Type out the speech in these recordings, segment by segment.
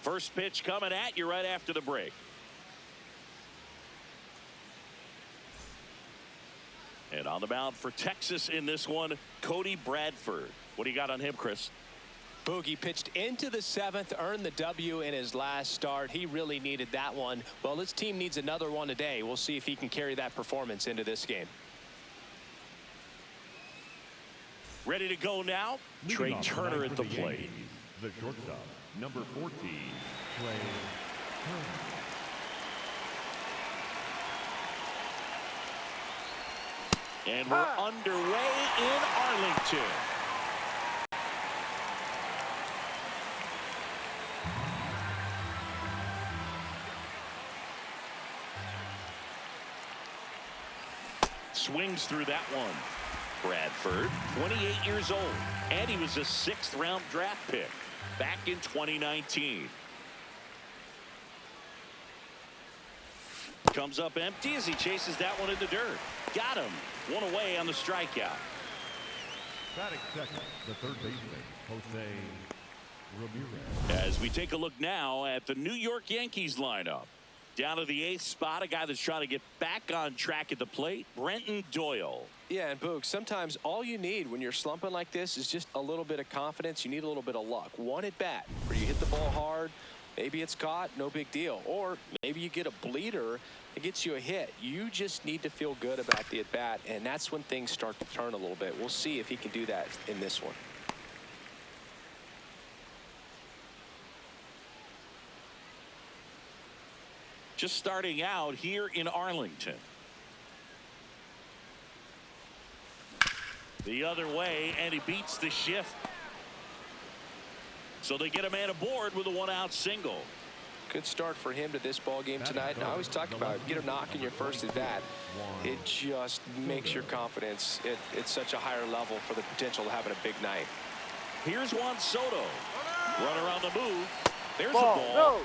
First pitch coming at you right after the break. And on the mound for Texas in this one, Cody Bradford. What do you got on him, Chris? Boogie pitched into the 7th, earned the W in his last start. He really needed that one. Well, his team needs another one today. We'll see if he can carry that performance into this game. Ready to go now. Trey Turner at the plate. The shortstop, number 14, Trey Turner. And we're underway in Arlington. Swings through that one. Bradford, 28 years old, and he was a 6th-round draft pick back in 2019. Comes up empty as he chases that one in the dirt. Got him. One away on the strikeout. Batting second, the third baseman, Jose Ramirez. As we take a look now at the New York Yankees lineup. Down to the 8th spot, a guy that's trying to get back on track at the plate, Brenton Doyle. Yeah, and Boog, sometimes all you need when you're slumping like this is just a little bit of confidence. You need a little bit of luck. One at bat where you hit the ball hard, maybe it's caught, no big deal. Or maybe you get a bleeder that gets you a hit. You just need to feel good about the at bat, and that's when things start to turn a little bit. We'll see if he can do that in this one. Just starting out here in Arlington. The other way, and he beats the shift. So they get a man aboard with a 1-out single. Good start for him to this ball game tonight. And I always talk about it, get a knock in your first at bat. It just makes your confidence at such a higher level for the potential of having a big night. Here's Juan Soto. Runner on the move. There's a ball. No.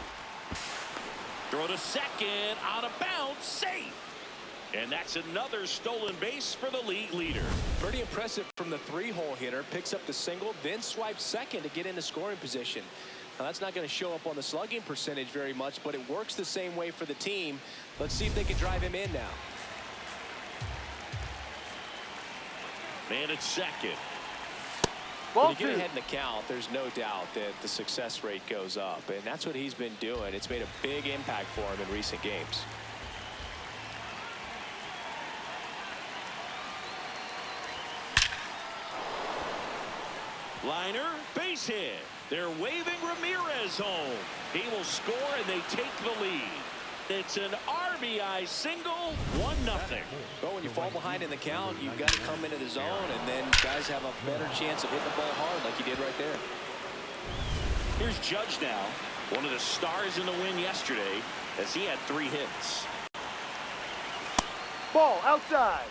Throw to second, out of bounds, safe. And that's another stolen base for the league leader. Pretty impressive from the 3-hole hitter. Picks up the single, then swipes second to get into scoring position. Now, that's not going to show up on the slugging percentage very much, but it works the same way for the team. Let's see if they can drive him in now. Man at second. When you get ahead in the count, there's no doubt that the success rate goes up, and that's what he's been doing. It's made a big impact for him in recent games. Liner, base hit. They're waving Ramirez home. He will score, and they take the lead. It's an RBI single, 1-0. Well, when you fall behind in the count, you've got to come into the zone, and then guys have a better chance of hitting the ball hard like you did right there. Here's Judge now, one of the stars in the win yesterday, as he had 3 hits. Ball outside.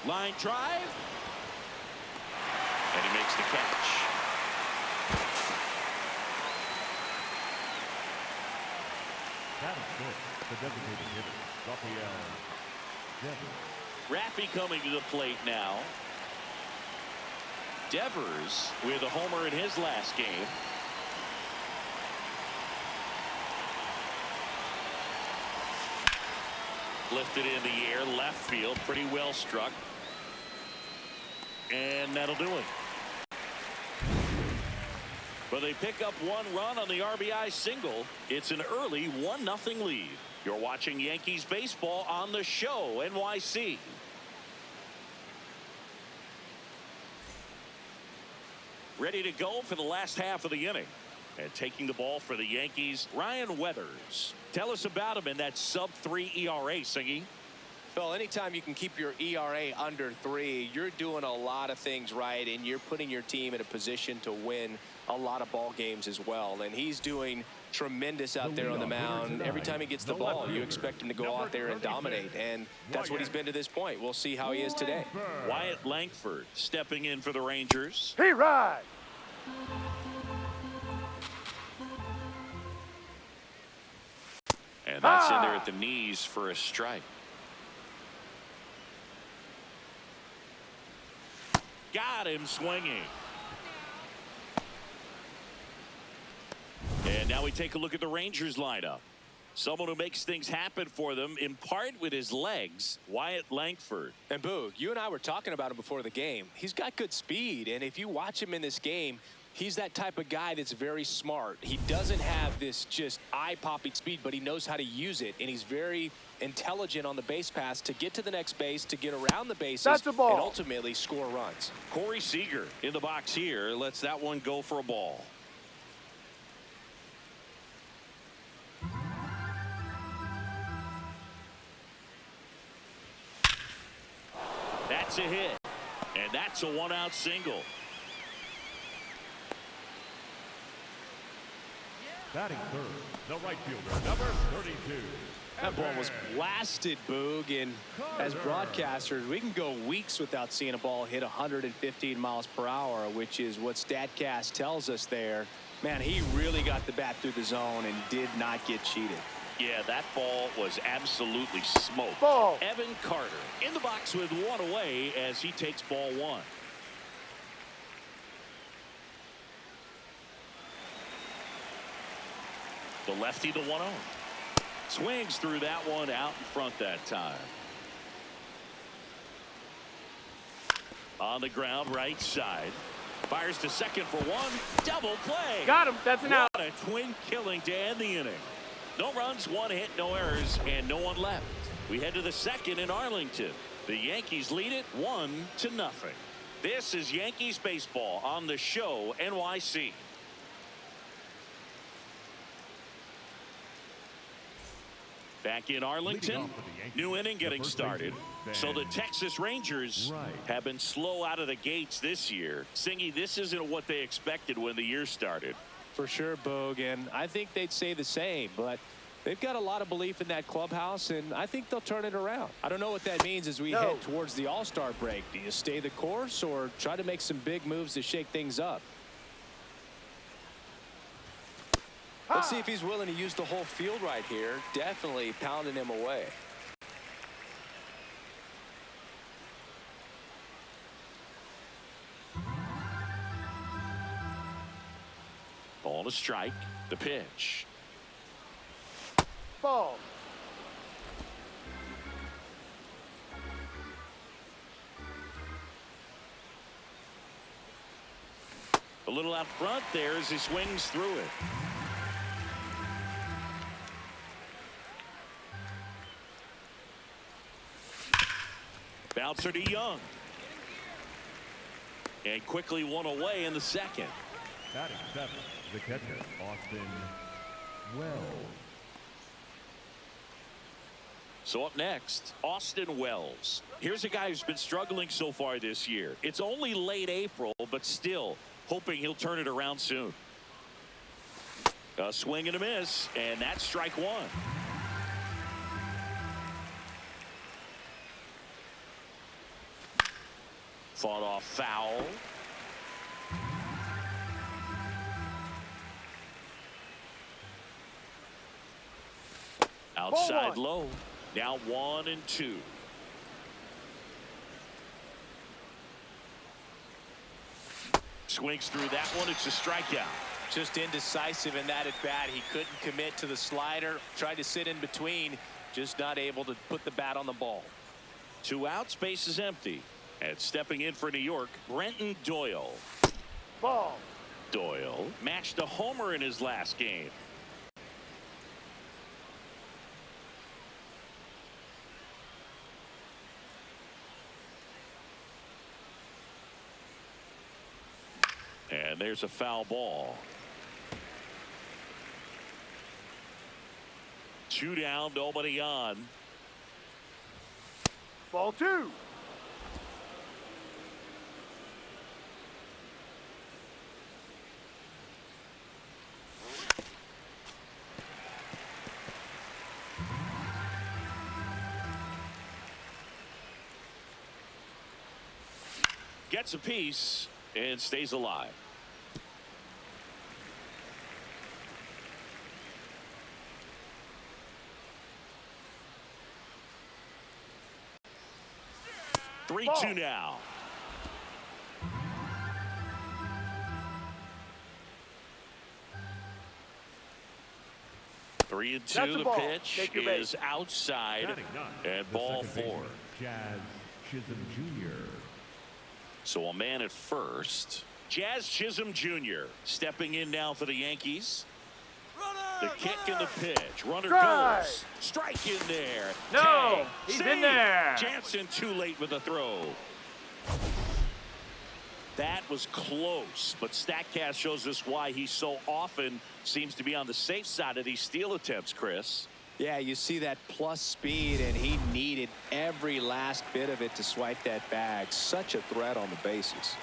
Line drive. And he makes the catch. Batting fifth, the designated hitter, Rafael Devers. Raffy coming to the plate now. Devers with a homer in his last game. Lifted in the air, left field, pretty well struck. And that'll do it. But they pick up 1 run on the RBI single. It's an early 1-0 lead. You're watching Yankees baseball on the show, NYC. Ready to go for the last half of the inning. And taking the ball for the Yankees, Ryan Weathers. Tell us about him in that sub-3 ERA, Singy. Well, anytime you can keep your ERA under 3, you're doing a lot of things right, and you're putting your team in a position to win a lot of ball games as well. And he's doing tremendous out there on the mound. Every time he gets the ball, you expect him to go out there and dominate, and that's what he's been to this point. We'll see how he is today. Wyatt Langford stepping in for the Rangers. He rides. And that's in there at the knees for a strike. Got him swinging. And now we take a look at the Rangers lineup. Someone who makes things happen for them, in part with his legs, Wyatt Langford. And Boog, you and I were talking about him before the game. He's got good speed, and if you watch him in this game, he's that type of guy that's very smart. He doesn't have this just eye-popping speed, but he knows how to use it, and he's very intelligent on the base pass to get to the next base, to get around the bases, That's a ball. and ultimately score runs. Corey Seager in the box here lets that one go for a ball. That's a hit, and that's a one-out single. Batting third, the right fielder, number 32. That ball was blasted, Boog, and as broadcasters, we can go weeks without seeing a ball hit 115 miles per hour, which is what StatCast tells us there. Man, he really got the bat through the zone and did not get cheated. Yeah, that ball was absolutely smoked. Ball. Evan Carter in the box with one away as he takes ball one. The lefty, the 1-0. Swings through that one out in front that time. On the ground, right side. Fires to second for one. Double play. Got him. That's an out. What a twin killing to end the inning. No runs, one hit, no errors, and no one left. We head to the second in Arlington. The Yankees lead it 1-0. This is Yankees baseball on the show NYC. Back in Arlington, new inning getting started. So the Texas Rangers have been slow out of the gates this year. Singy, this isn't what they expected when the year started. For sure, Boog, and I think they'd say the same, but they've got a lot of belief in that clubhouse, and I think they'll turn it around. I don't know what that means as we head towards the All-Star break. Do you stay the course or try to make some big moves to shake things up? Let's see if he's willing to use the whole field right here. Definitely pounding him away. Ball to strike. The pitch. Ball. A little out front there as he swings through it. Bouncer to Young. And quickly one away in the second. Batting seventh, the catcher, Austin Wells. So up next, Austin Wells. Here's a guy who's been struggling so far this year. It's only late April, but still hoping he'll turn it around soon. A swing and a miss, and that's strike one. Fought off foul. Outside low. Now 1-2. Swings through that one. It's a strikeout. Just indecisive in that at bat. He couldn't commit to the slider. Tried to sit in between. Just not able to put the bat on the ball. 2 outs. Base is empty. And stepping in for New York, Brenton Doyle. Ball. Doyle matched a homer in his last game. And there's a foul ball. 2 down, nobody on. Ball 2. Gets a piece and stays alive. 3-2 now. 3-2. The pitch is outside and ball 4. Jazz Chisholm Jr. So a man at first. Jazz Chisholm Jr. stepping in now for the Yankees. The kick and the pitch. Runner goes. Strike in there. No, Tag. he's Save. in there. Jansen too late with the throw. That was close, but StatCast shows us why he so often seems to be on the safe side of these steal attempts, Chris. Yeah, you see that plus speed, and he needed every last bit of it to swipe that bag. Such a threat on the bases.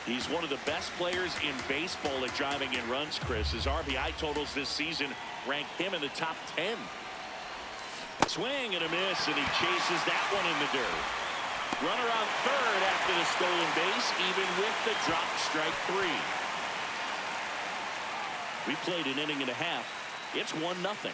He's one of the best players in baseball at driving in runs, Chris. His RBI totals this season rank him in the top 10. Swing and a miss, and he chases that one in the dirt. Runner on third after the stolen base, even with the drop strike 3. We played an inning and a half. It's 1-0.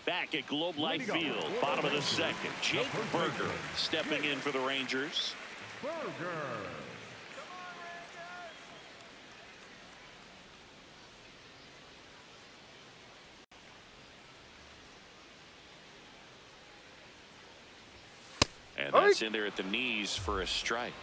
Back at Globe Life Field, bottom of the second. Jake Berger stepping in for the Rangers. Burger. And that's in there at the knees for a strike.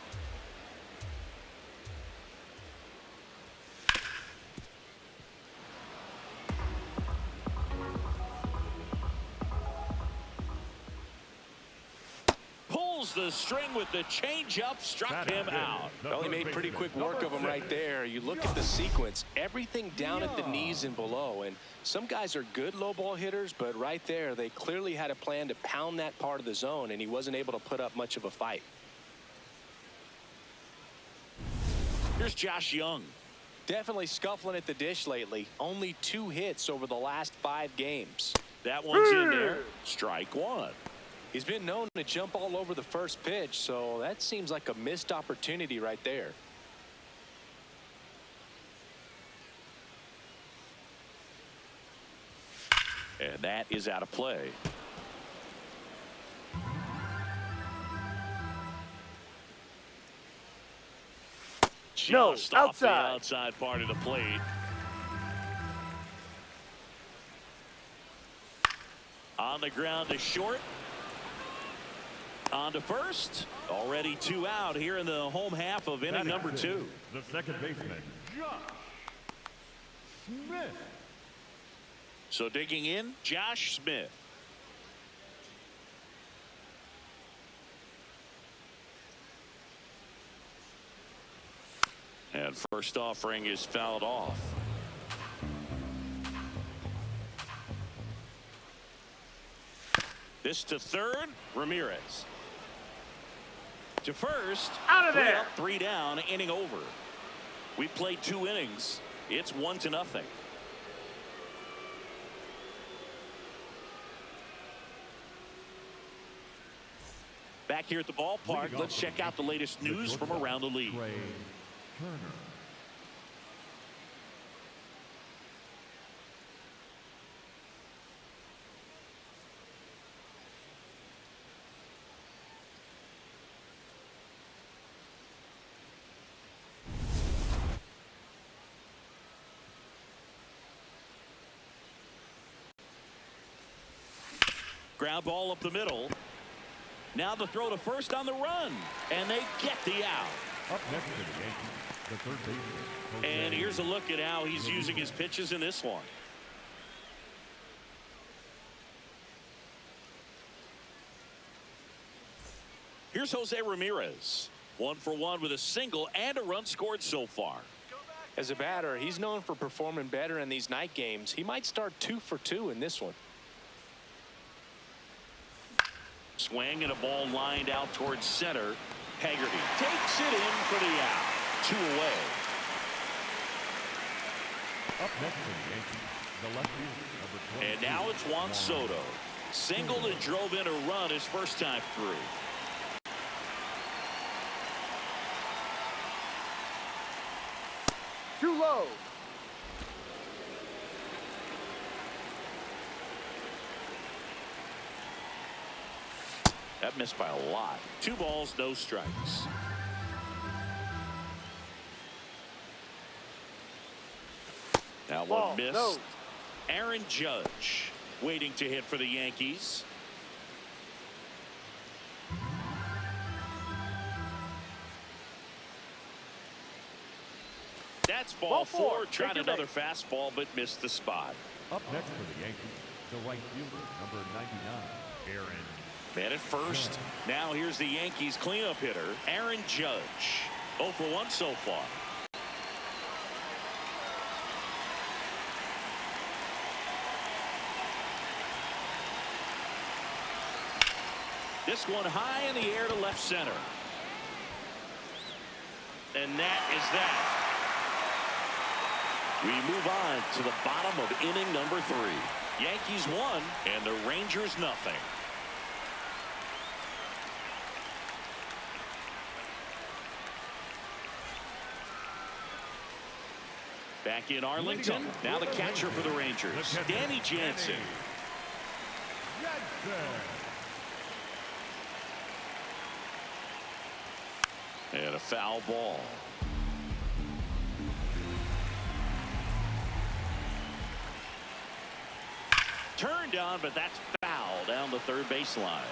The string with the changeup struck him out. Well, he made pretty quick work of him right there. You look at the sequence, everything down at the knees and below, and some guys are good low ball hitters, but right there they clearly had a plan to pound that part of the zone, and he wasn't able to put up much of a fight. Here's Josh Young. Definitely scuffling at the dish lately. Only 2 hits over the last 5 games. That one's in there. Strike 1. He's been known to jump all over the first pitch, so that seems like a missed opportunity right there. And that is out of play. Just off the outside part of the plate. On the ground to short. On to first. Already 2 out here in the home half of inning number 2. The second baseman, Josh Smith. So digging in, Josh Smith. And first offering is fouled off. This to third, Ramirez. To first, out of there. 3 up, 3 down, inning over. We played 2 innings. It's 1-0. Back here at the ballpark, let's check out the latest news from around the league. Trey Turner. Ground ball up the middle. Now the throw to first on the run. And they get the out. Up next to the Yankees, the third baseman. And here's a look at how he's using his pitches in this one. Here's Jose Ramirez. 1 for 1 with a single and a run scored so far. As a batter, he's known for performing better in these night games. He might start 2 for 2 in this one. Swing and a ball lined out towards center. Haggerty takes it in for the out. 2 away. Up next to the Yankees, the left fielder, number 12. And now it's Juan Soto. Singled and drove in a run his first time through. too low. That missed by a lot. 2 balls, no strikes. Now Ball, one missed. no. Aaron Judge waiting to hit for the Yankees. That's ball 4. Tried Take your another base. fastball but missed the spot. Up next for the Yankees, the right fielder, number 99, Aaron. Man at first. Now here's the Yankees cleanup hitter, Aaron Judge. 0 for 1 so far. This one high in the air to left center. And that is that. We move on to the bottom of inning number 3. Yankees 1 and the Rangers nothing. Back in Arlington. Now the catcher for the Rangers, Danny Jansen. And a foul ball. Turned on, but that's foul down the third baseline.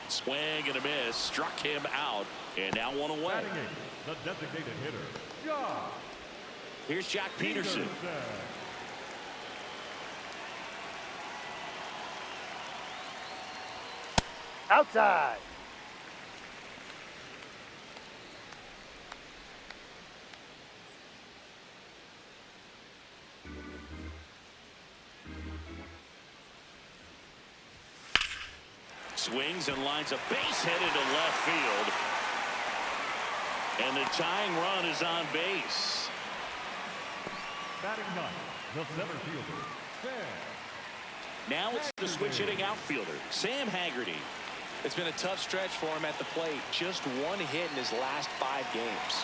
Swing and a miss. Struck him out. And now one away. Batting eighth, the designated hitter, Jock. Here's Jack Peterson. Outside. Swings and lines a base hit into left field. And the tying run is on base. Batting ninth, the center fielder, Sam. Now it's the switch hitting outfielder, Sam Haggerty. It's been a tough stretch for him at the plate. Just 1 hit in his last 5 games.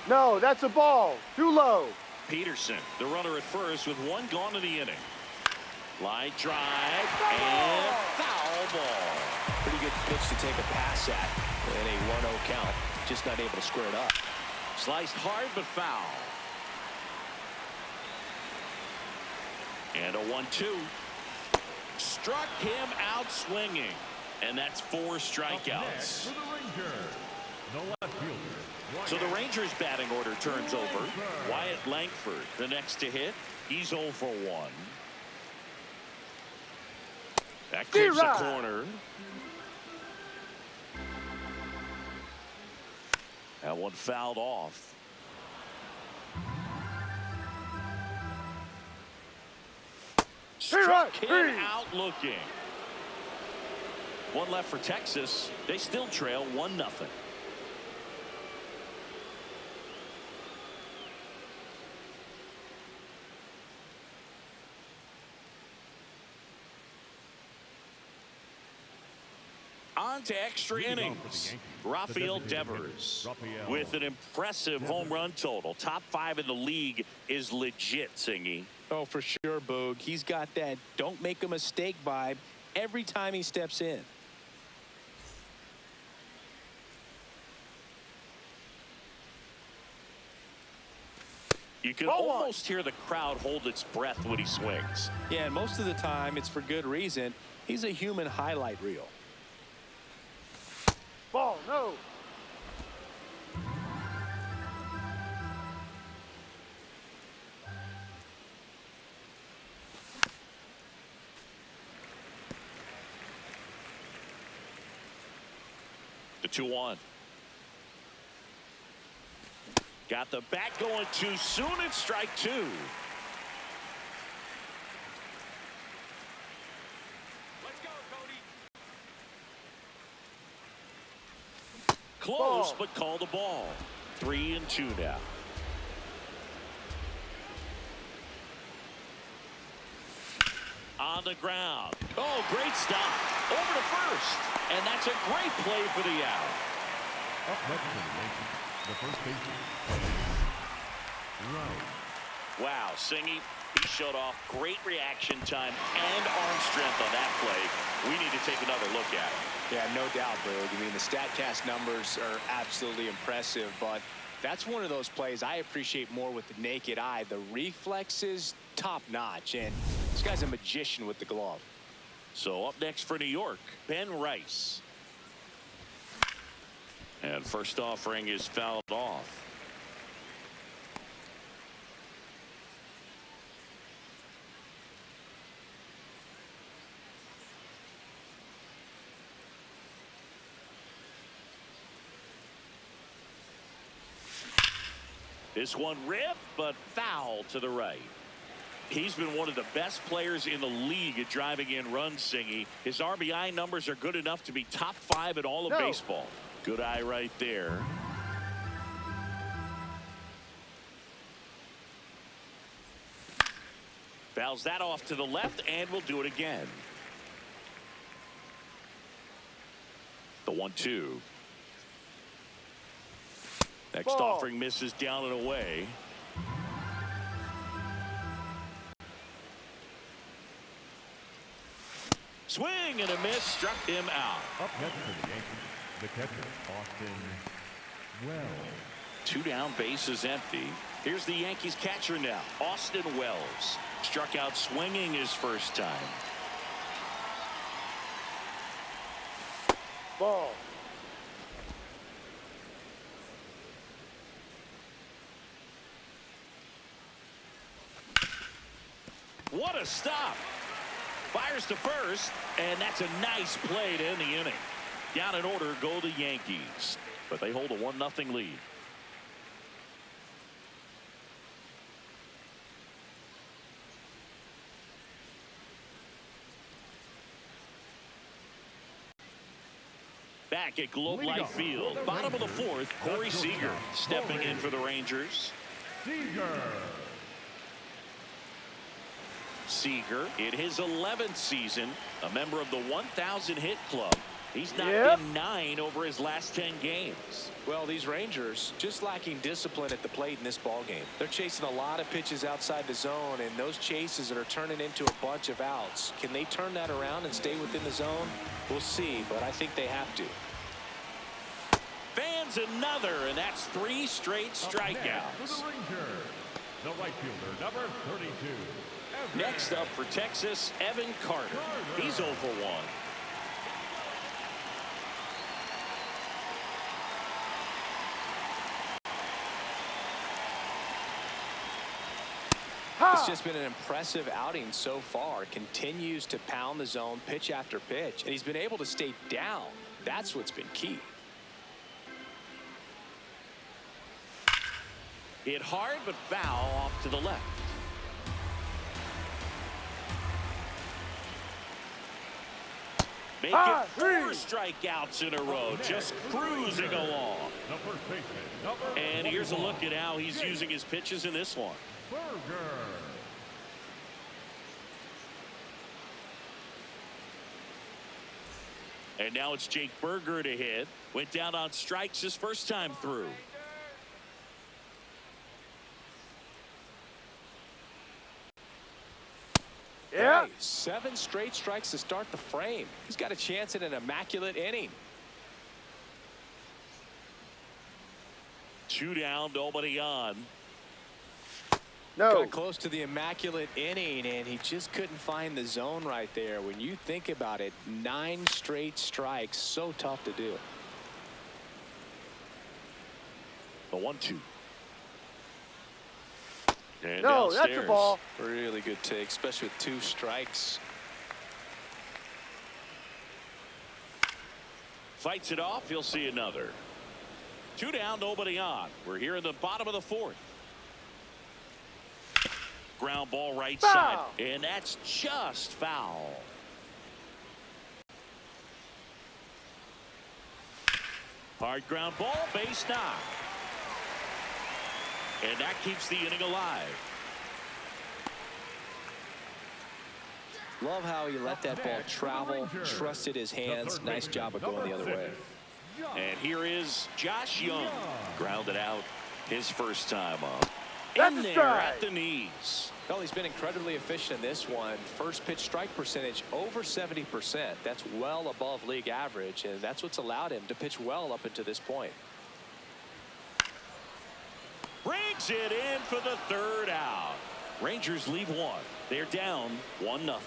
No, that's a ball. Too low. Peterson, the runner at first with 1 gone in the inning. Line drive and foul ball. Pretty good pitch to take a pass at in a 1-0 count. Just not able to square it up. Sliced hard but foul. And a 1-2. Struck him out swinging. And that's 4 Up next strikeouts. for the Rangers, the left fielder, So the Rangers batting order turns over. Wyatt Langford, the next to hit. He's 0 for 1. That clears the corner. That one fouled off. Struck him out looking. 1 left for Texas. They still trail 1-0. On to extra innings. Rafael Devers with an impressive home run total. Top 5 in the league is legit, Singy. Oh, for sure, Boog. He's got that don't make a mistake vibe every time he steps in. You can almost hear the crowd hold its breath when he swings. Yeah, and most of the time it's for good reason. He's a human highlight reel. Ball, no. The 2-1. Got the bat going too soon. It's strike 2. close, Ball. but call the ball. 3-2 now. On the ground. Oh, great stop. Over to first. And that's a great play for the out. Up next for the Yankees, the first baseman, Right. Wow, Singy, he showed off great reaction time and arm strength on that play. We need to take another look at it. Yeah, no doubt, Boog. I mean, the StatCast numbers are absolutely impressive, but that's one of those plays I appreciate more with the naked eye. The reflexes, top notch, and this guy's a magician with the glove. So up next for New York, Ben Rice. And first offering is fouled off. This one ripped, but foul to the right. He's been one of the best players in the league at driving in runs, Singy. His RBI numbers are good enough to be top 5 in all of baseball. Good eye right there. Fouls that off to the left, and will do it again. The 1-2. Next Ball. offering misses down and away. Swing and a miss, struck him out. Up next for the Yankees, the catcher, Austin Wells. 2 down, bases empty. Here's the Yankees catcher now, Austin Wells. Struck out swinging his first time. Ball. What a stop. Fires to first, and that's a nice play to end the inning. Down in order go the Yankees, but they hold a 1-0 lead. Back at Globe Life Field, bottom of the 4th, Corey Seager stepping in for the Rangers. Seager in his 11th season, a member of the 1,000 hit club. He's knocked in 9 over his last 10 games. Well, these Rangers just lacking discipline at the plate in this ball game. They're chasing a lot of pitches outside the zone, and those chases that are turning into a bunch of outs. Can they turn that around and stay within the zone? We'll see, but I think they have to. Fans another, and that's 3 straight strikeouts. For the Rangers, the right fielder, number 32. Next up for Texas, Evan Carter. He's 0 for 1. It's just been an impressive outing so far. Continues to pound the zone pitch after pitch, and he's been able to stay down. That's what's been key. Hit hard, but foul off to the left. Make it 4 strikeouts in a row, just cruising along. The first baseman, number And here's a 41. look at how he's using his pitches in this one. Burger. And now it's Jake Berger to hit. Went down on strikes his first time through. Yeah. Hey, 7 straight strikes to start the frame. He's got a chance at an immaculate inning. 2 down, nobody on. No. Got close to the immaculate inning, and he just couldn't find the zone right there. When you think about it, 9 straight strikes, so tough to do. The 1-2. And No, that's a downstairs. ball. Really good take, especially with 2 strikes. Fights it off. He'll see another. 2 down, nobody on. We're here in the bottom of the 4th. Ground ball right Foul. side. And that's just foul. Hard ground ball, base knock. And that keeps the inning alive. Love how he let that ball travel, trusted his hands. Nice job of going the other way. And here is Josh Young. Grounded out his first time up. That's In a there strike. at the knees. Well, he's been incredibly efficient in this one. First pitch strike percentage over 70%. That's well above league average, and that's what's allowed him to pitch well up until this point. Brings it in for the third out. Rangers leave one. They're down 1-0.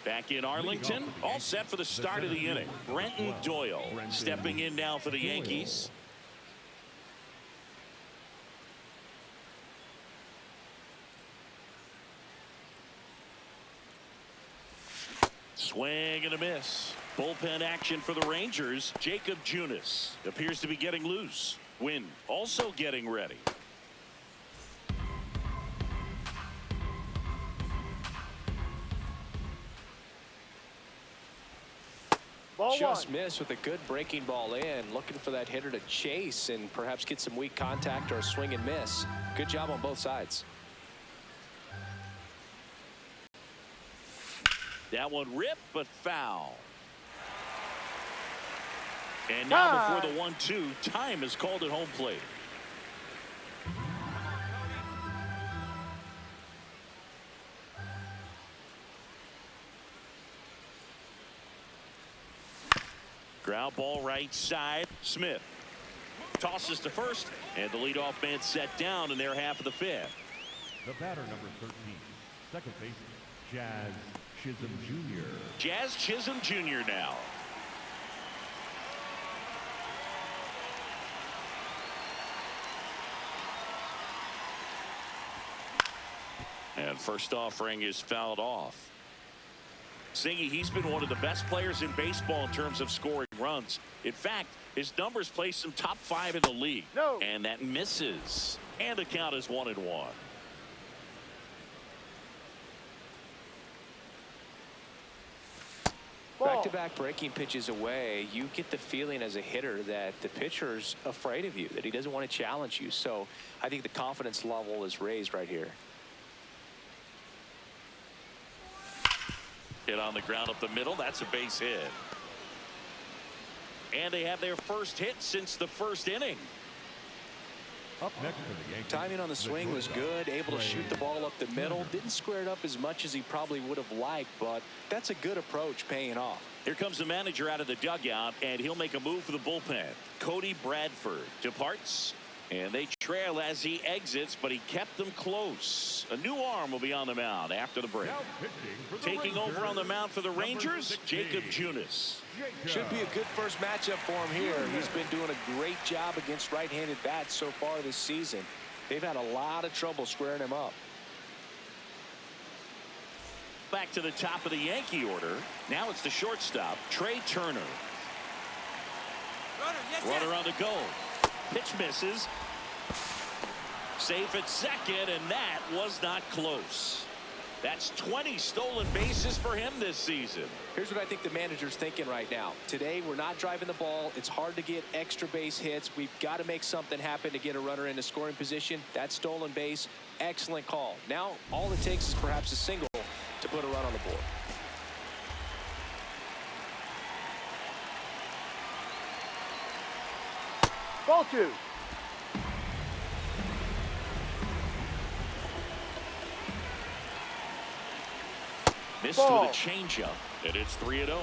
Back in Arlington, all set for the start of the inning. Brenton Doyle stepping in now for the Yankees. Swing and a miss. Bullpen action for the Rangers. Jacob Junis appears to be getting loose. Wynn also getting ready. Ball Just one. missed with a good breaking ball in. Looking for that hitter to chase and perhaps get some weak contact or a swing and miss. Good job on both sides. That one ripped, but foul. And now before the 1-2, time is called at home plate. Ground ball right side. Smith tosses to first, and the leadoff man set down in their half of the fifth. The batter, number 13, second baseman, Jazz Chisholm Jr. Jazz Chisholm Jr. now. And first offering is fouled off. Singy, he's been one of the best players in baseball in terms of scoring runs. In fact, his numbers place him top 5 in the league. No. And that misses. And the count is 1-1. Back-to-back breaking pitches away, you get the feeling as a hitter that the pitcher's afraid of you, that he doesn't want to challenge you. So I think the confidence level is raised right here. Hit on the ground up the middle. That's a base hit. And they have their first hit since the first inning. Up next for the Yankees. Timing on the swing was good, able to shoot the ball up the middle. Didn't square it up as much as he probably would have liked, but that's a good approach paying off. Here comes the manager out of the dugout, and he'll make a move for the bullpen. Cody Bradford departs, and they trail as he exits, but he kept them close. A new arm will be on the mound after the break. Now pitching for the Taking over on the mound for the number Rangers, 16, Jacob Junis. Should be a good first matchup for him here. He's been doing a great job against right-handed bats so far this season. They've had a lot of trouble squaring him up. Back to the top of the Yankee order. Now it's the shortstop, Trey Turner. Runner on the go. Pitch misses. Safe at second, and that was not close. That's 20 stolen bases for him this season. Here's what I think the manager's thinking right now. Today, we're not driving the ball. It's hard to get extra base hits. We've got to make something happen to get a runner into scoring position. That stolen base, excellent call. Now, all it takes is perhaps a single to put a run on the board. Ball two. Missed Ball. with a changeup, and it's 3-0.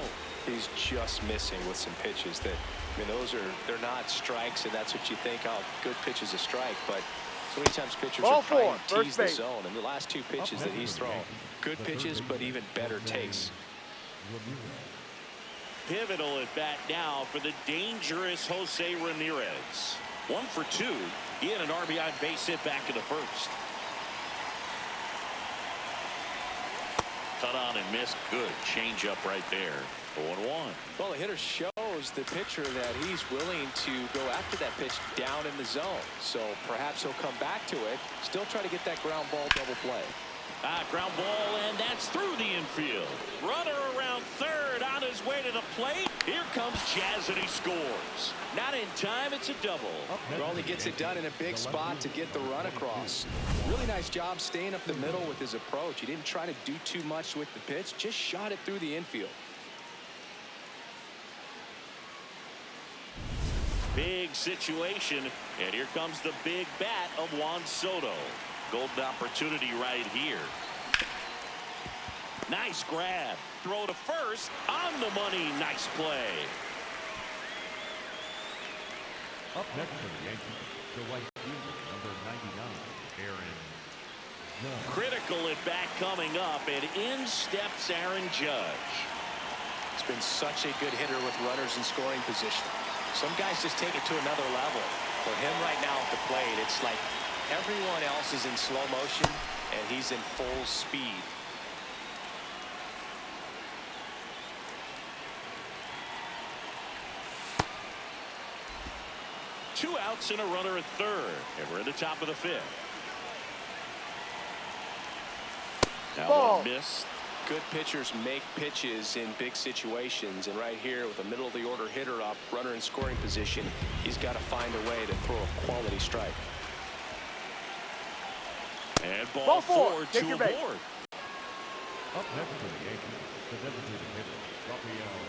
He's just missing with some pitches that, I mean, they're not strikes, and that's what you think, oh, good pitch is a strike, but so many times pitchers Ball are trying four, to first tease the base. zone, and the last two pitches that he's thrown, good pitches, but even better takes. Pivotal at bat now for the dangerous Jose Ramirez. 1 for 2. He had an RBI base hit back in the first. Cut on and missed. Good changeup right there. 0-1. Well, the hitters show shows the pitcher that he's willing to go after that pitch down in the zone. So perhaps he'll come back to it, still try to get that ground ball double play. Ground ball, and that's through the infield. Runner around third on his way to the plate. Here comes Jazz, and he scores. Not in time, it's a double. Raleigh gets it done in a big spot to get the run across. Really nice job staying up the middle with his approach. He didn't try to do too much with the pitch, just shot it through the infield. Big situation, and here comes the big bat of Juan Soto. Golden opportunity right here. Nice grab. Throw to first. On the money. Nice play. Up next for the Yankees, the right fielder, number 99, Aaron Judge. Critical at bat coming up, and in steps Aaron Judge. It's been such a good hitter with runners in scoring position. Some guys just take it to another level. For him right now at the plate, it's like everyone else is in slow motion, and he's in full speed. Two outs and a runner at third, and we're at the top of the fifth. Now Ball. one miss. Good pitchers make pitches in big situations, and right here with a middle of the order hitter up, runner in scoring position, he's got to find a way to throw a quality strike. And ball, Ball four. four Take to your a base. board. Up next for the Yankees, the designated hitter, Rafael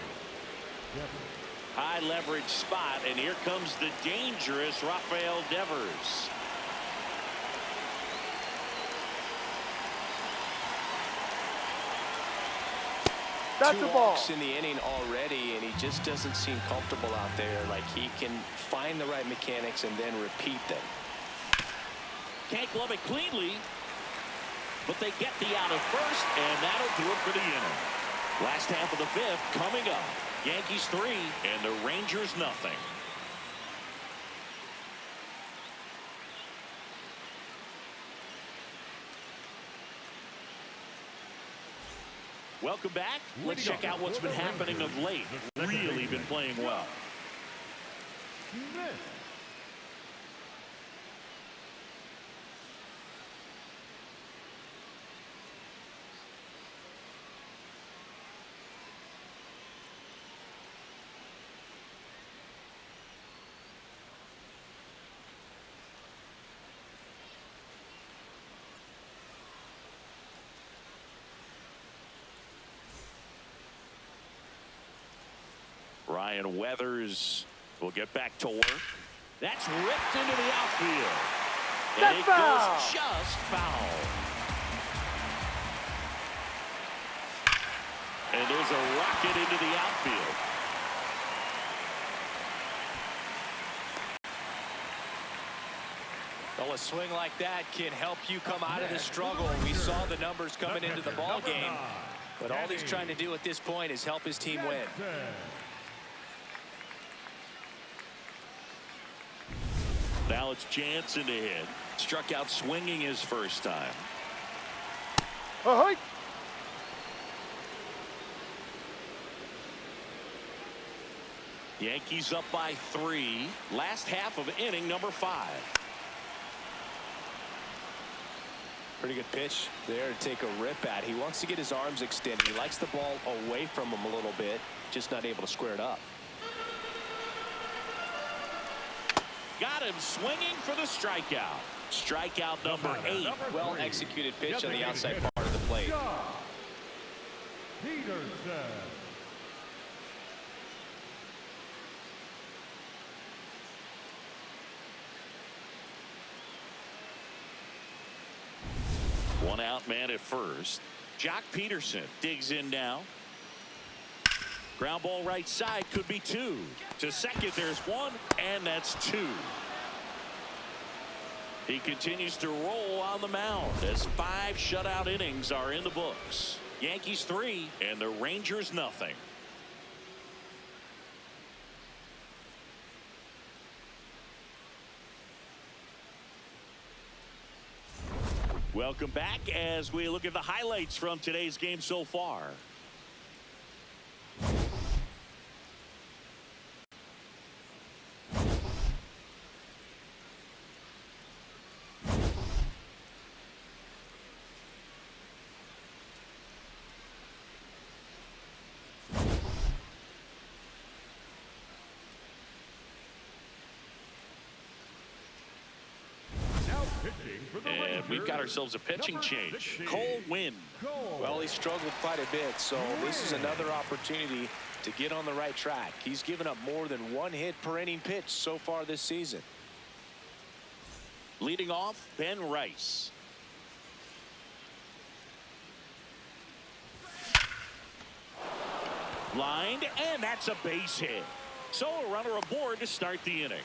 Devers. High leverage spot, and here comes the dangerous Rafael Devers. That's Two a ball. walks in the inning already, and he just doesn't seem comfortable out there. Like he can find the right mechanics and then repeat them. Can't glove it cleanly, but they get the out of first, and that'll do it for the inning. Last half of the fifth coming up. Yankees 3 and the Rangers nothing. Welcome back. Let's check out what's been happening of late. Really been playing well. Ryan Weathers will get back to work. That's ripped into the outfield. And That's it foul. goes just foul. And there's a rocket into the outfield. Well, a swing like that can help you come out of the struggle. We saw the numbers coming into the ball game, but all he's trying to do at this point is help his team win. Now it's Jansen to hit. Struck out swinging his first time. Ahoy. Yankees up by 3. Last half of inning number 5. Pretty good pitch there to take a rip at. He wants to get his arms extended. He likes the ball away from him a little bit, just not able to square it up. Got him swinging for the strikeout. Strikeout number 8. Well executed pitch on the outside part of the plate. Peterson. One out man at first. Jock Peterson digs in now. Ground ball right side, could be 2. To second, there's 1, and that's 2. He continues to roll on the mound as 5 shutout innings are in the books. Yankees 3 and the Rangers nothing. Welcome back as we look at the highlights from today's game so far. And we've got ourselves a pitching change. Cole Winn. Well, he struggled quite a bit, so this is another opportunity to get on the right track. He's given up more than one hit per inning pitch so far this season. Leading off, Ben Rice. Lined, and that's a base hit. So a runner aboard to start the inning.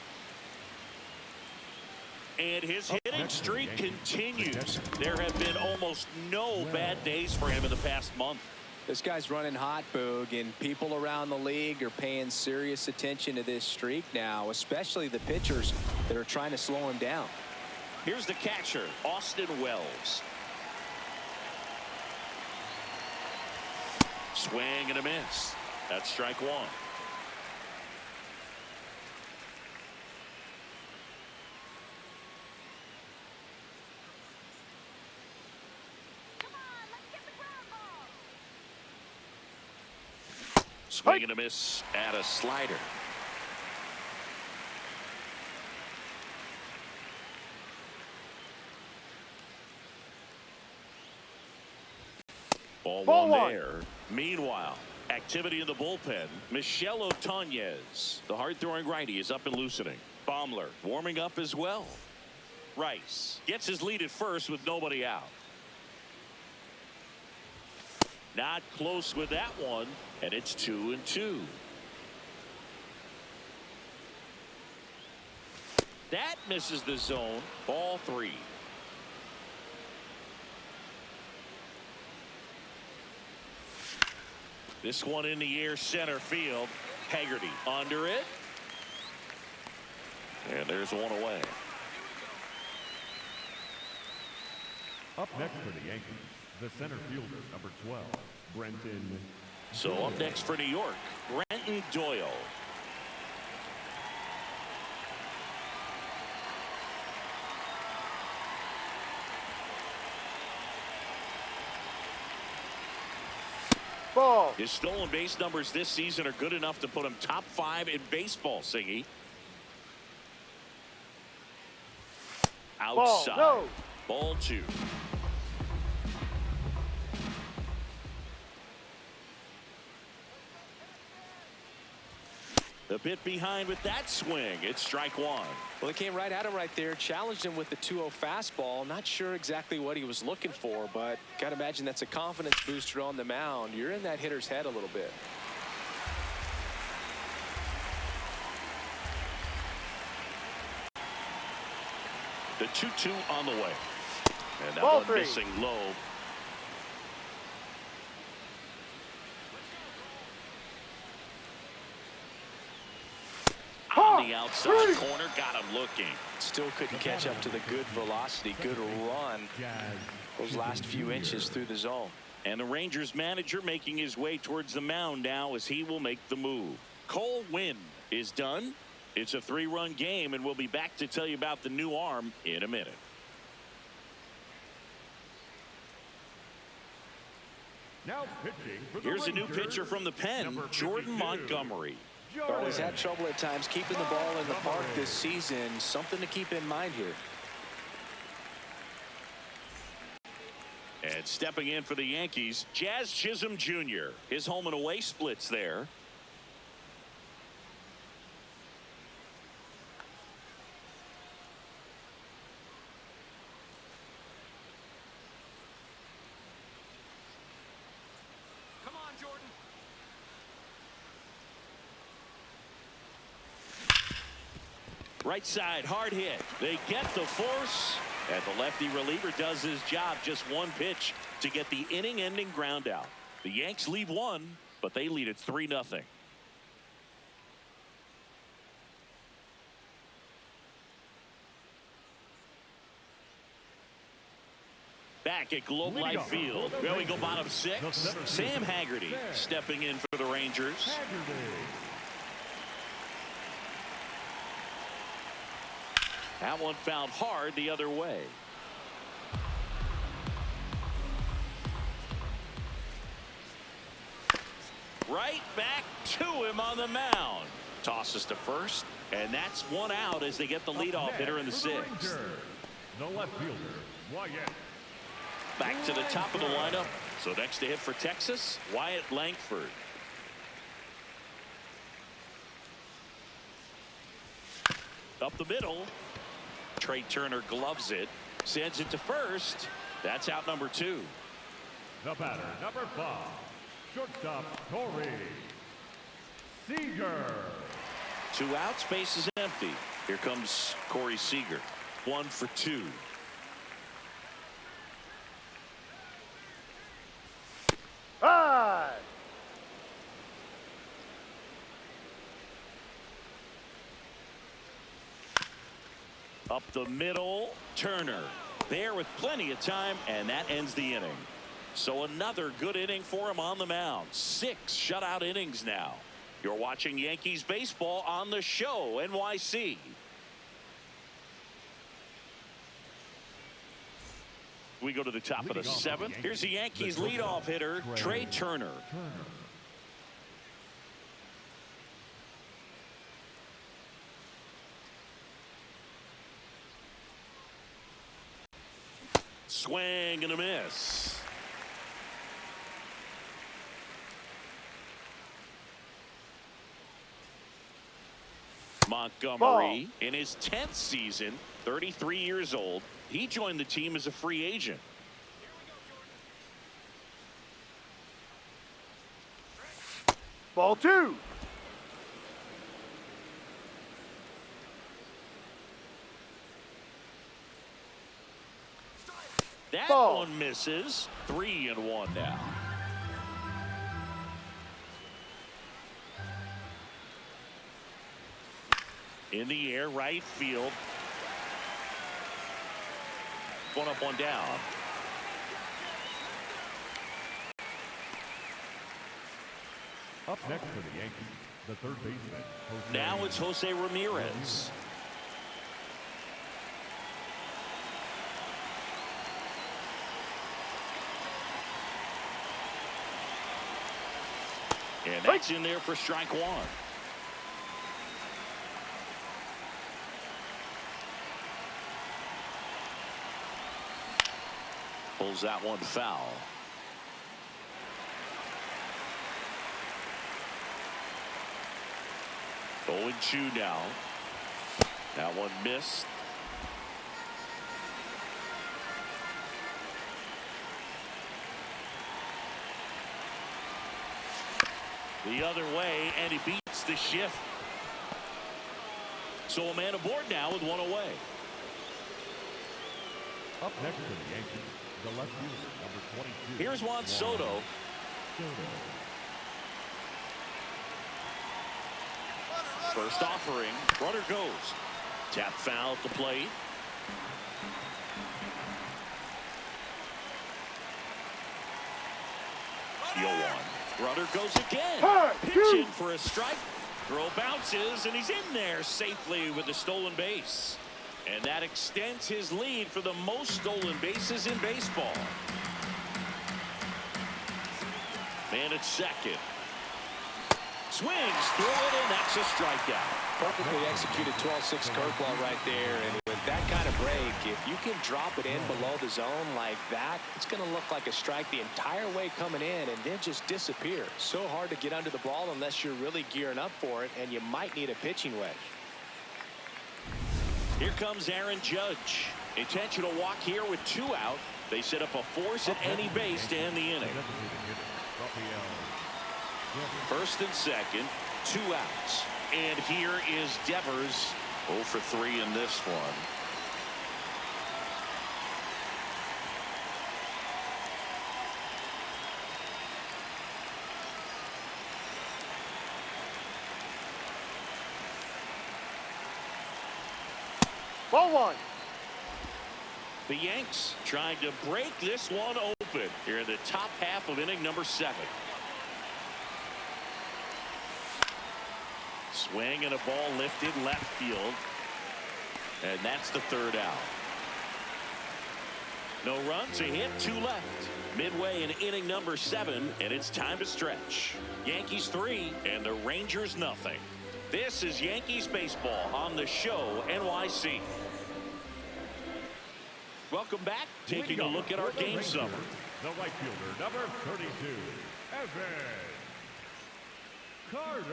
And his hitting streak continues. There have been almost no bad days for him in the past month. This guy's running hot, Boog, and people around the league are paying serious attention to this streak now, especially the pitchers that are trying to slow him down. Here's the catcher, Austin Wells. Swing and a miss. That's strike one. Swing and a miss at a slider. Ball one there. Meanwhile, activity in the bullpen. Michel Otanez, the hard-throwing righty, is up and loosening. Baumler warming up as well. Rice gets his lead at first with nobody out. Not close with that one, and it's 2-2. That misses the zone. Ball three. This one in the air, center field. Haggerty under it. And there's one away. Up next for the Yankees, the center fielder, number 12, Brenton. So up next for New York, Brenton Doyle. Ball. His stolen base numbers this season are good enough to put him top 5 in baseball, Singy. Outside. Ball, no. Ball two. A bit behind with that swing. It's strike one. Well, they came right at him right there, challenged him with the 2-0 fastball. Not sure exactly what he was looking for, but got to imagine that's a confidence booster on the mound. You're in that hitter's head a little bit. The 2-2 on the way. And that Ball one three. missing low. On the outside corner, got him looking. Still couldn't catch up to the good velocity, good run those last few inches through the zone. And the Rangers manager making his way towards the mound now as he will make the move. Cole Winn is done. It's a 3-run game, and we'll be back to tell you about the new arm in a minute. Now pitching for the Here's a new Rangers, pitcher from the pen, number Jordan 52, Montgomery. Well, he's had trouble at times keeping the ball in the park this season. Something to keep in mind here. And stepping in for the Yankees, Jazz Chisholm Jr. His home and away splits there. Come on, Jordan. Right side, hard hit. They get the force, and the lefty reliever does his job. Just one pitch to get the inning-ending ground out. The Yanks lead one, but they lead it 3-0. Back at Globe Life Field, where we go bottom 6. Sam Haggerty stepping in for the Rangers. That one fouled hard the other way. Right back to him on the mound. Tosses to first, and that's one out as they get the leadoff hitter in the 6th. The left fielder, Wyatt. Back to the top of the lineup. So next to hit for Texas, Wyatt Langford. Up the middle. Trey Turner gloves it. Sends it to first. That's out number 2. The batter, number 5, shortstop Corey Seager. 2 outs, base is empty. Here comes Corey Seager. 1 for 2. Hi. Up the middle, Turner. There with plenty of time, and that ends the inning. So another good inning for him on the mound. 6 shutout innings now. You're watching Yankees baseball on the show, NYC. We go to the top of the 7th. Here's the Yankees leadoff hitter, Trey Turner. Swing and a miss. Montgomery in his 10th season, 33 years old. He joined the team as a free agent. Ball 2. That Ball. one misses. 3-1 now. In the air, right field. 1 up, 1 down. Up next for the Yankees, the third baseman. Now it's Jose Ramirez. And that's in there for strike 1. Pulls that one foul. Oh, and 2 now. That one missed. The other way, and he beats the shift. So a man aboard now with 1 away. Up next for the Yankees, the left fielder, number 22. Here's Juan Soto. First offering. Runner goes. Tap foul at the plate. The 0-1. Runner goes again. Pitching for a strike. Throw bounces, and he's in there safely with the stolen base. And that extends his lead for the most stolen bases in baseball. Man at second. Swings through it, and that's a strikeout. Perfectly executed 12-6 curveball right there. And with that kind of break, if you can drop it in below the zone like that, it's going to look like a strike the entire way coming in and then just disappear. So hard to get under the ball unless you're really gearing up for it, and you might need a pitching wedge. Here comes Aaron Judge. Intentional walk here with 2 out. They set up a force at any base to end the inning. First and second, 2 outs. And here is Devers. 0 for 3 in this one. Ball 1. The Yanks trying to break this one open here in the top half of inning number 7. Swing and a ball lifted left field. And that's the 3rd out. No runs, a hit, 2 left. Midway in inning number 7, and it's time to stretch. Yankees 3 and the Rangers nothing. This is Yankees baseball on the show, NYC. Well, Welcome back. Taking a look at our game summary. The right fielder, number 32, Evan Carter.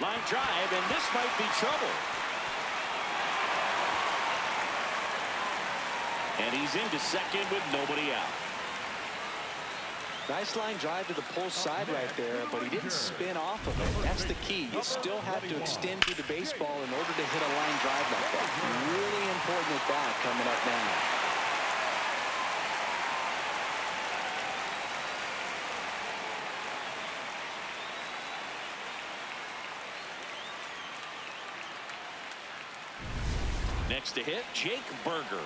Line drive, and this might be trouble. And he's into second with nobody out. Nice line drive to the pull side right there, but he didn't spin off of it. That's the key. You still have to extend through the baseball in order to hit a line drive like that. Really important at bat coming up now. Next to hit, Jake Berger.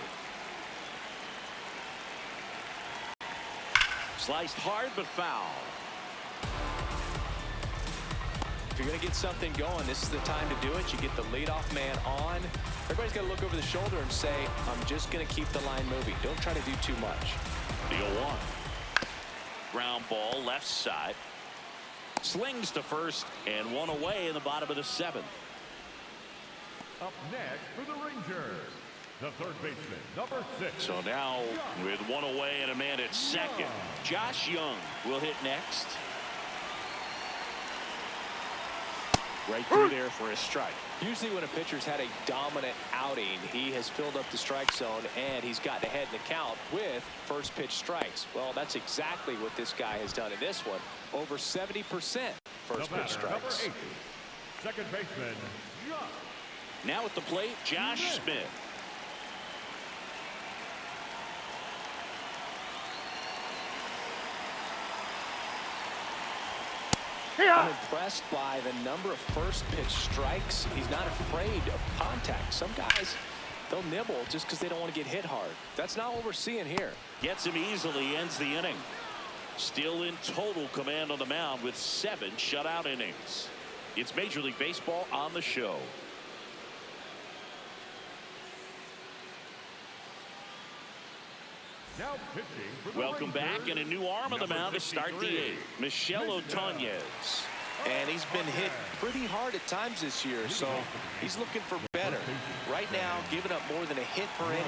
Sliced hard but foul. If you're going to get something going, this is the time to do it. You get the leadoff man on. Everybody's got to look over the shoulder and say, I'm just going to keep the line moving. Don't try to do too much. The 0-1. Ground ball left side. Slings to first and one away in the bottom of the seventh. Up next for the Rangers, the third baseman, number 6. So now with one away and a man at second, Josh Young will hit next. Right through there for a strike. Usually when a pitcher's had a dominant outing, he has filled up the strike zone and he's gotten ahead in the count with first pitch strikes. Well, that's exactly what this guy has done in this one. Over 70% first pitch strikes. Number 8, second baseman, Young. Now at the plate, Josh Smith. I'm impressed by the number of first pitch strikes. He's not afraid of contact. Some guys, they'll nibble just because they don't want to get hit hard. That's not what we're seeing here. Gets him easily, ends the inning. Still in total command on the mound with 7 shutout innings. It's Major League Baseball on the show. Now pitching for the Welcome Rangers, back, and a new arm on the mound to start the 8th. Michel Otanez. And he's been hit pretty hard at times this year, so he's looking for better. Right now, giving up more than a hit per inning.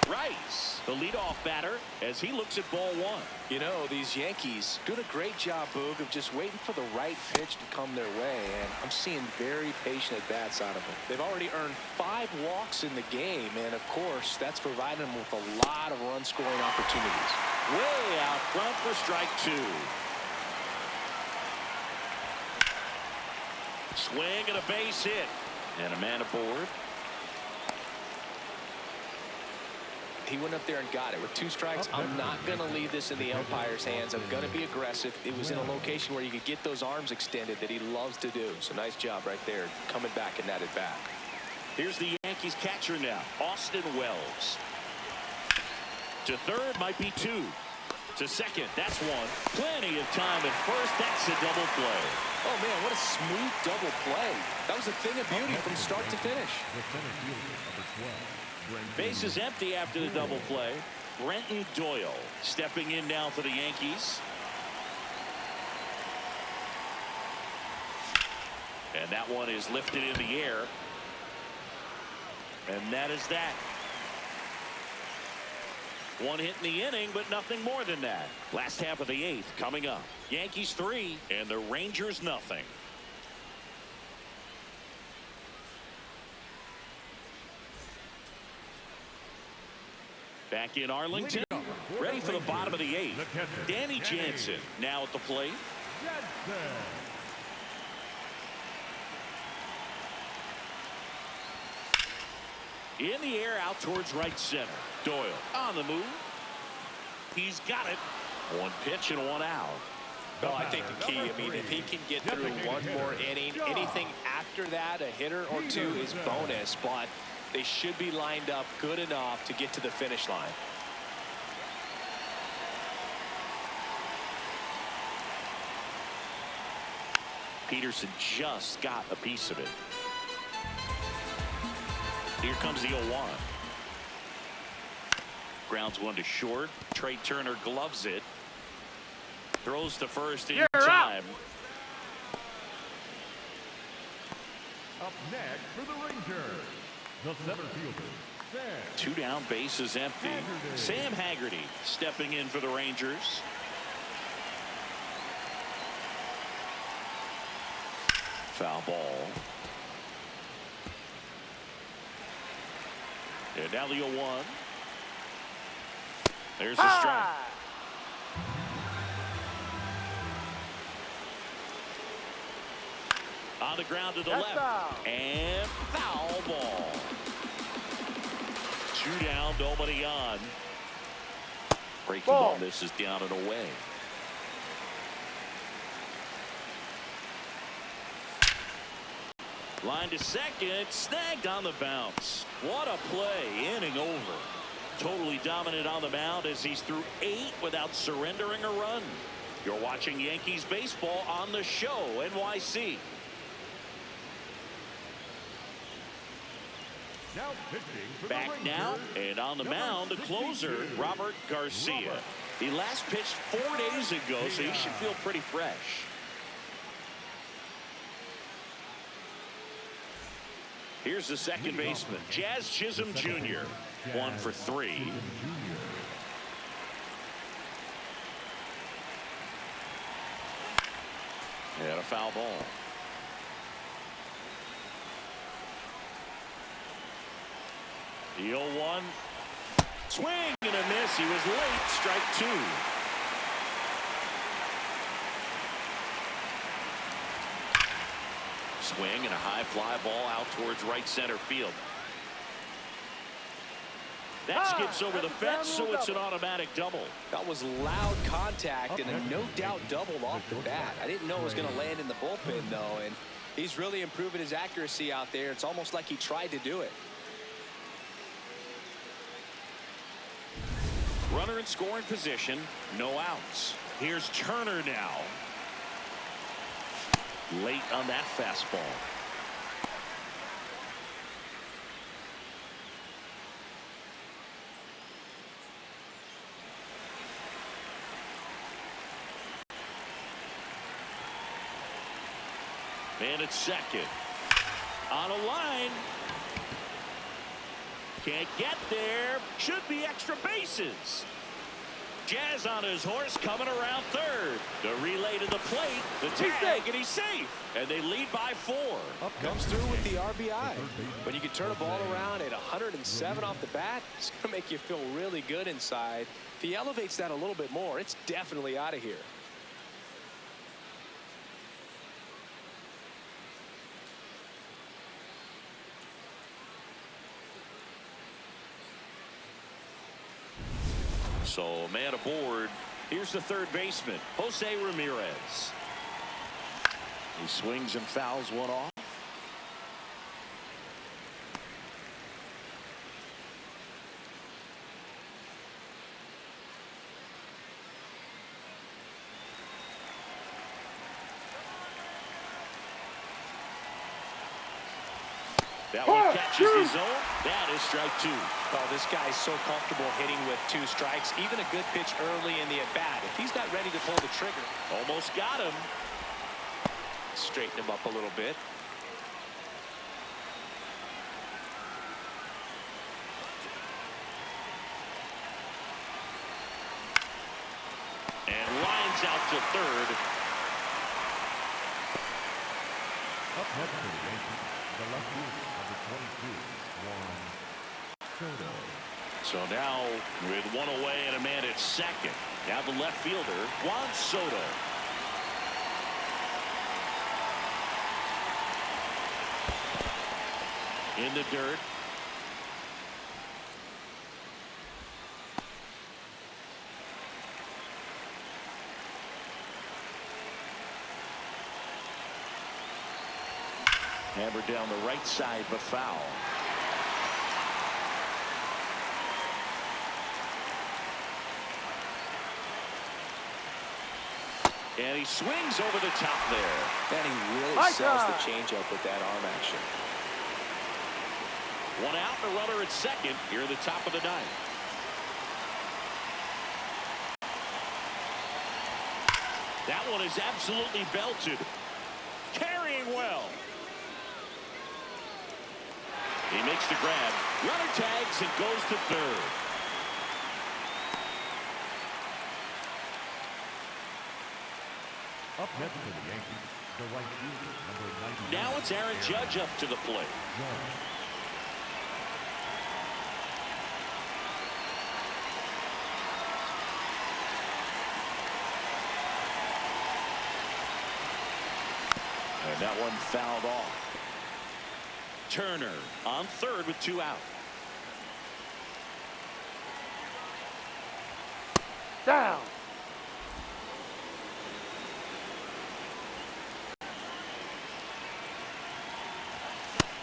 Rice, the leadoff batter, as he looks at ball 1. You know, these Yankees doing a great job, Boog, of just waiting for the right pitch to come their way, and I'm seeing very patient at-bats out of them. They've already earned 5 walks in the game, and of course, that's providing them with a lot of run-scoring opportunities. Way out front for strike 2. Swing and a base hit. And a man aboard. He went up there and got it with 2 strikes. I'm not going to leave this in the umpire's hands. I'm going to be aggressive. It was in a location where you could get those arms extended that he loves to do. So nice job right there, coming back in that at bat. Here's the Yankees catcher now, Austin Wells. To third, might be 2. To second, that's 1. Plenty of time at first. That's a double play. Oh, man, what a smooth double play. That was a thing of beauty from start to finish. the center fielder, number 12. Base is empty after the double play. Brenton Doyle stepping in now for the Yankees. And that one is lifted in the air. And that is that. 1 hit in the inning, but nothing more than that. Last half of the 8th coming up. Yankees 3 and the Rangers nothing. Back in Arlington, ready for the bottom of the 8th. Danny Jansen now at the plate. In the air out towards right center. Doyle on the move. He's got it. 1 pitch and 1 out. Well, I think the key, I mean, if he can get through 1 more inning, anything after that, a hitter or 2 is bonus, but they should be lined up good enough to get to the finish line. Peterson just got a piece of it. Here comes the 0-1. Grounds one to short. Trey Turner gloves it. Throws to first in time. Up next for the Rangers, the center fielder, Sam. 2 down, bases empty. Haggerty. Sam Haggerty stepping in for the Rangers. Foul ball. And now the 0-1. There's the strike. On the ground to the That's left. foul. And foul ball. 2 down, nobody on. Breaking ball misses down and away. Line to second, snagged on the bounce. What a play, inning over. Totally dominant on the mound as he's through 8 without surrendering a run. You're watching Yankees baseball on the show, NYC. Now pitching for Back the now, Rangers, and on the number mound, the closer, 62, Robert Garcia. Robert. He last pitched 4 days ago, so he should feel pretty fresh. Here's the second baseman, Jazz Chisholm Jr. 1 for 3. And a foul ball. The 0-1. Swing and a miss. He was late. Strike 2. Swing and a high fly ball out towards right center field. That skips over the fence, so it's an automatic double. That was loud contact and a no doubt double off the bat. I didn't know it was going to land in the bullpen, though, and he's really improving his accuracy out there. It's almost like he tried to do it. Runner in scoring position, no outs. Here's Turner now. Late on that fastball. And it's second. On a line. Can't get there. Should be extra bases. Jazz on his horse coming around third. The relay to the plate. The tag, and he's safe. And they lead by 4. Comes through with the RBI. When you can turn a ball around at 107 off the bat, it's going to make you feel really good inside. If he elevates that a little bit more, it's definitely out of here. So man aboard. Here's the third baseman, Jose Ramirez. He swings and fouls one off. That one catches the zone. That is strike 2. Oh, this guy's so comfortable hitting with 2 strikes. Even a good pitch early in the at-bat. If he's not ready to pull the trigger. Almost got him. Straighten him up a little bit. And lines out to third. Up next for the Yankees, the left fielder, number 22, Juan Soto. So now with 1 away and a man at second. Now the left fielder, Juan Soto. In the dirt. Hammered down the right side, but foul. And he swings over the top there. And he really High sells the drive. changeup with that arm action. One out, and a runner at second here at the top of the ninth. That one is absolutely belted. Carrying well. He makes the grab. Runner tags and goes to third. Up next for the Yankees, the right fielder, number 99. Now it's Aaron Judge up to the plate. And that one fouled off. Turner on third with 2 out. Down.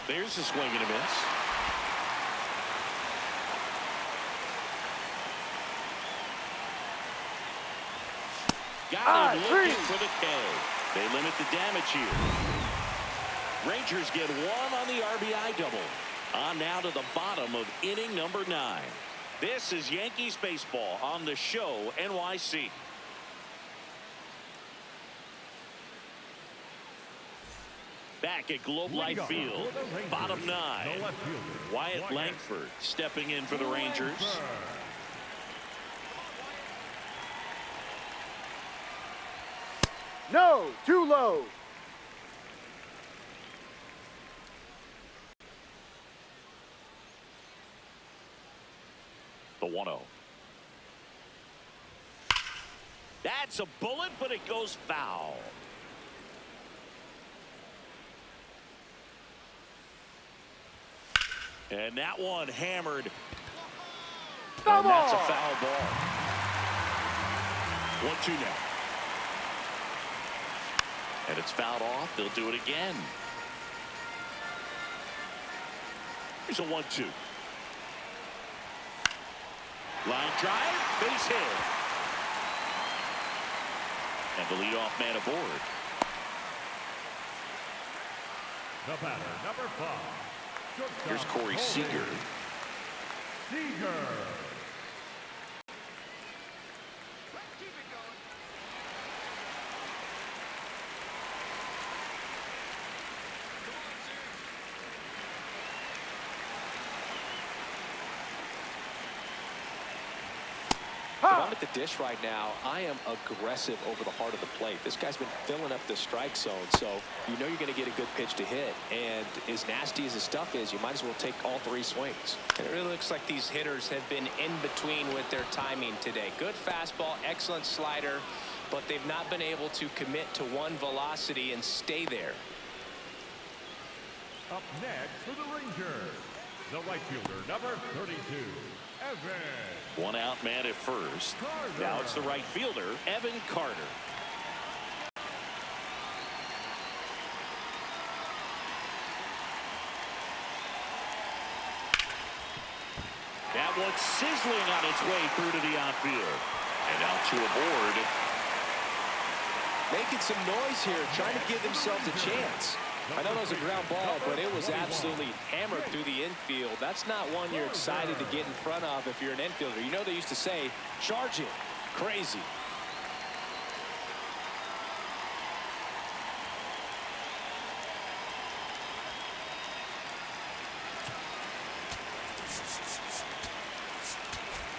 There's a swing and a miss. Got him looking for the K. They limit the damage here. Rangers get one on the RBI double. On now to the bottom of inning number 9. This is Yankees baseball on the show NYC. Back at Globe Life Field, bottom 9. Wyatt Langford stepping in for the Rangers. No, too low. The 1-0. That's a bullet, but it goes foul. And that one hammered. Come And that's a on. foul ball. 1-2 now. And it's fouled off. They'll do it again. Here's a 1-2. Line drive, base hit. And the leadoff man aboard. The batter, number 5. Here's Corey Seager. Seager. If I'm at the dish right now, I am aggressive over the heart of the plate. This guy's been filling up the strike zone, so you know you're going to get a good pitch to hit. And as nasty as his stuff is, you might as well take all 3 swings. It really looks like these hitters have been in between with their timing today. Good fastball, excellent slider, but they've not been able to commit to one velocity and stay there. Up next for the Rangers, the right fielder, number 32, Evan. 1 out man at first. Now it's the right fielder, Evan Carter. That one's sizzling on its way through to the outfield. And out to a board. Making some noise here, trying to give themselves a chance. I know it was a ground ball, but it was absolutely hammered through the infield. That's not one you're excited to get in front of if you're an infielder. You know they used to say, charge it. Crazy.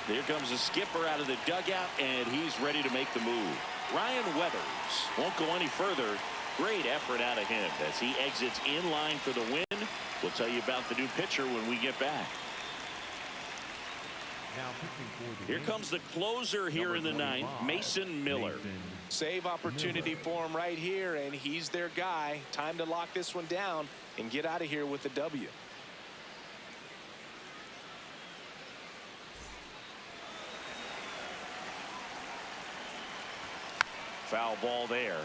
There comes the skipper out of the dugout, and he's ready to make the move. Ryan Weathers won't go any further. Great effort out of him as he exits in line for the win. We'll tell you about the new pitcher when we get back. Now pitching for the Here Yankees, comes the closer here in the 9th, Mason Miller. Save opportunity for him right here, and he's their guy. Time to lock this one down and get out of here with the W. Foul ball there.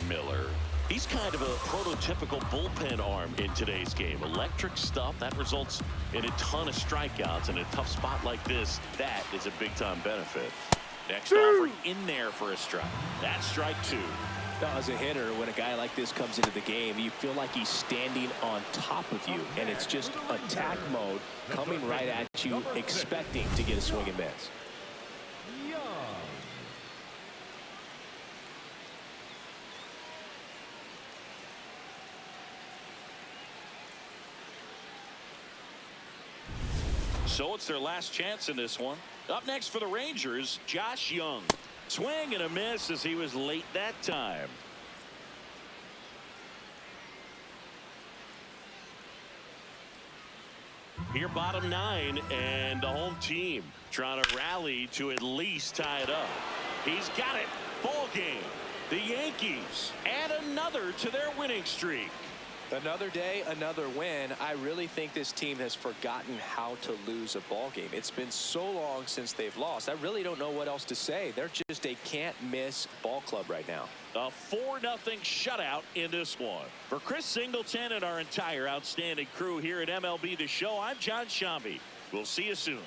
Miller. He's kind of a prototypical bullpen arm in today's game. Electric stuff that results in a ton of strikeouts. In a tough spot like this, that is a big time benefit. Next offer in there for a strike. That's strike 2. Now, as a hitter, when a guy like this comes into the game, you feel like he's standing on top of you, and it's just attack mode coming right at you, expecting to get a swing and miss. So it's their last chance in this one. Up next for the Rangers, Josh Young. Swing and a miss as he was late that time. Here bottom 9, and the home team trying to rally to at least tie it up. He's got it. Ball game. The Yankees add another to their winning streak. Another day, another win. I really think this team has forgotten how to lose a ball game. It's been so long since they've lost. I really don't know what else to say. They're just a can't-miss ball club right now. A 4-0 shutout in this one. For Chris Singleton and our entire outstanding crew here at MLB The Show, I'm John Shambi. We'll see you soon.